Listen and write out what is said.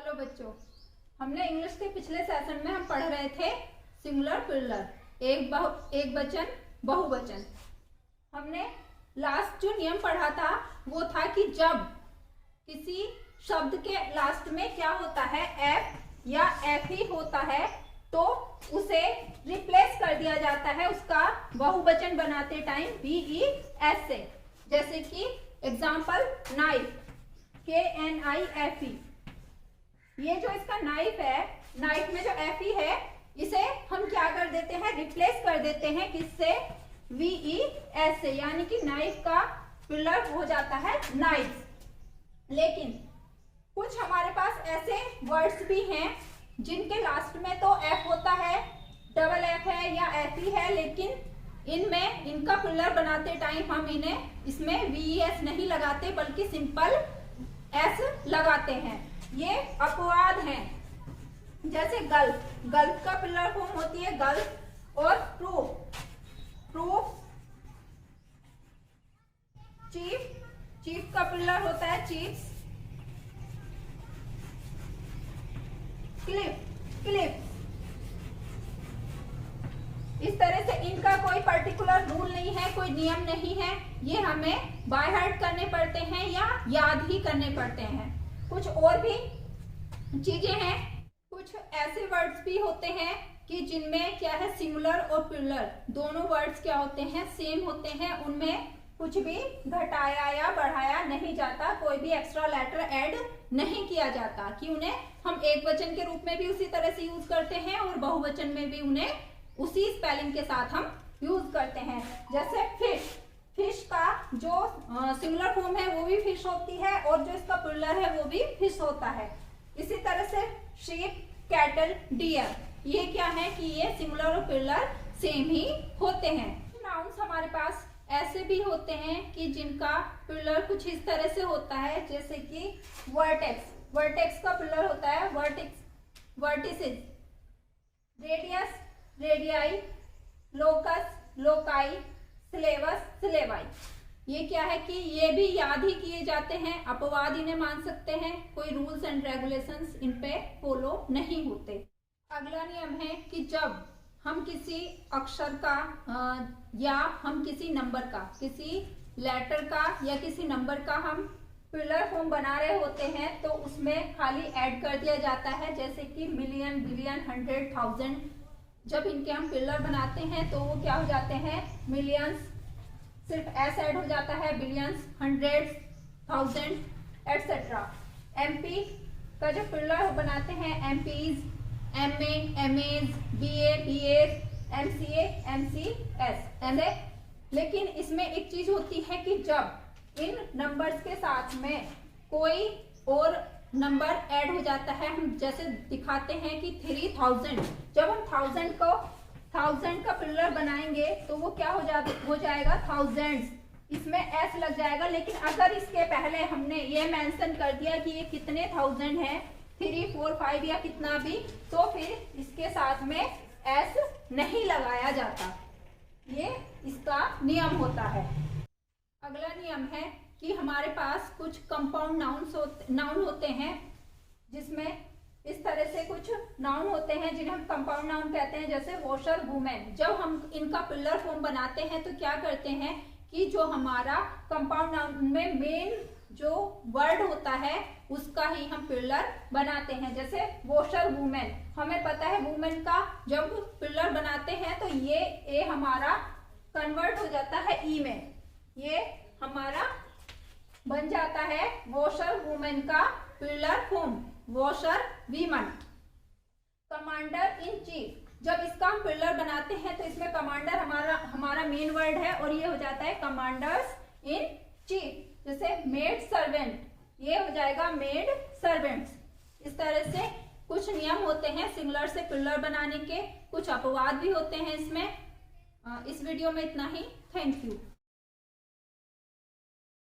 Hello बच्चों, हमने English के पिछले सेशन में हम पढ़ रहे थे सिंगुलर प्लूरल, एक वचन बहुवचन। हमने लास्ट जो नियम पढ़ा था वो था कि जब किसी शब्द के लास्ट में क्या होता है, एफ या एफ ही होता है, तो उसे रिप्लेस कर दिया जाता है उसका बहुवचन बनाते टाइम VES से। जैसे कि एग्जाम्पल नाइफ, KNIFE। ये जो इसका नाइफ है, नाइफ में जो एफी है, इसे हम क्या कर देते हैं, रिप्लेस कर देते हैं किससे, VES से, यानी कि नाइफ का प्लूरल हो जाता है नाइफ्स। लेकिन कुछ हमारे पास ऐसे वर्ड्स भी हैं जिनके लास्ट में तो एफ होता है, डबल एफ है या एफ ही है, लेकिन इनमें इनका प्लूरल बनाते टाइम हम इन्हें इसमें VES नहीं लगाते बल्कि सिंपल एस लगाते हैं। ये अपवाद हैं। जैसे गल्फ, गल्फ का प्लूरल फॉर्म होती है गल्फ, और प्रूफ, प्रूफ। चीफ, चीफ का प्लूरल होता है चीफ्स। Cliff, Cliff. इस तरह से इनका कोई पर्टिकुलर रूल नहीं है, कोई नियम नहीं है, ये हमें बाय हार्ट करने पड़ते हैं या याद ही करने पड़ते हैं। कुछ और भी चीजें हैं, कुछ ऐसे वर्ड्स भी होते हैं कि जिनमें क्या है, सिंगुलर और प्लूरल दोनों वर्ड्स क्या होते हैं, सेम होते हैं, उनमें कुछ भी घटाया या बढ़ाया नहीं जाता, कोई भी एक्स्ट्रा लेटर ऐड नहीं किया जाता, कि उन्हें हम एक वचन के रूप में भी उसी तरह से यूज करते हैं और बहुवचन में भी उन्हें उसी स्पेलिंग के साथ हम यूज करते हैं। जैसे फिश, फिश का जो सिंगुलर फॉर्म है वो भी फिश होती है और जो इसका प्लूरल है वो भी फिश होता है। इसी तरह से शीप, कैटल, डियर, ये क्या है कि ये सिंगुलर और प्लूरल सेम ही होते हैं। नाउन्स हमारे पास ऐसे भी होते हैं कि जिनका प्लूरल कुछ इस तरह से होता है, जैसे कि वर्टेक्स, वर्टेक्स का प्लूरल होता है vertices, vertices. Radius, radii, locus, loci, syllabus, syllabi. ये क्या है कि ये भी याद ही किए जाते हैं, अपवाद इन्हें मान सकते हैं, कोई रूल्स एंड रेगुलेशंस इन पे फॉलो नहीं होते। अगला नियम है कि जब हम किसी अक्षर का या हम किसी नंबर का, किसी लेटर का या किसी नंबर का हम प्लूरल फॉर्म बना रहे होते हैं तो उसमें खाली ऐड कर दिया जाता है, जैसे कि मिलियन, बिलियन, 100, 1000। जब इनके हम प्लूरल बनाते हैं तो वो क्या हो जाते हैं, मिलियंस, सिर्फ एस ऐड हो जाता है, बिलियंस, हंड्रेड्स, 1000 एटसेट्रा। MP का जो प्लूरल बनाते हैं, MPs, MA, MAs, BA, BAs, MCA, MCS, MA। लेकिन इसमें एक चीज होती है कि जब इन नंबर्स के साथ में कोई और नंबर ऐड हो जाता है, हम जैसे दिखाते हैं कि 3000, जब हम 1000 का प्लूरल बनाएंगे तो वो क्या हो जाएगा, थाउजेंड्स, इसमें एस लग जाएगा। लेकिन अगर इसके पहले हमने ये मेंशन कर दिया कि ये कितने थाउजेंड है, 3, 4, 5 या कितना भी, तो फिर इसके साथ में एस नहीं लगाया जाता। ये इसका नियम होता है। अगला नियम है कि हमारे पास कुछ कंपाउंड नाउन होते हैं, जिसमें इस तरह से कुछ नाउन होते हैं जिन्हें हम कंपाउंड नाउन कहते हैं, जैसे वॉशर, वुमेन। जब हम इनका प्लूरल फॉर्म बनाते हैं तो क्या करते हैं कि जो हमारा कंपाउंड नाउन में मेन जो वर्ड होता है उसका ही हम प्लूरल बनाते हैं। जैसे वॉशर, वुमेन, हमें पता है वुमेन का जब प्लूरल बनाते हैं तो ये ए हमारा कन्वर्ट हो जाता है ई में, ये हमारा बन जाता है वॉशर वुमेन का plural form, washer women. Commander in chief, जब इसका हम प्लूरल बनाते हैं तो इसमें कमांडर हमारा मेन वर्ड है और ये हो जाता है कमांडर्स इन चीफ। जैसे मेड सर्वेंट, ये हो जाएगा मेड सर्वेंट्स। इस तरह से कुछ नियम होते हैं सिंगुलर से प्लूरल बनाने के, कुछ अपवाद भी होते हैं इसमें। इस वीडियो में इतना ही। Thank you.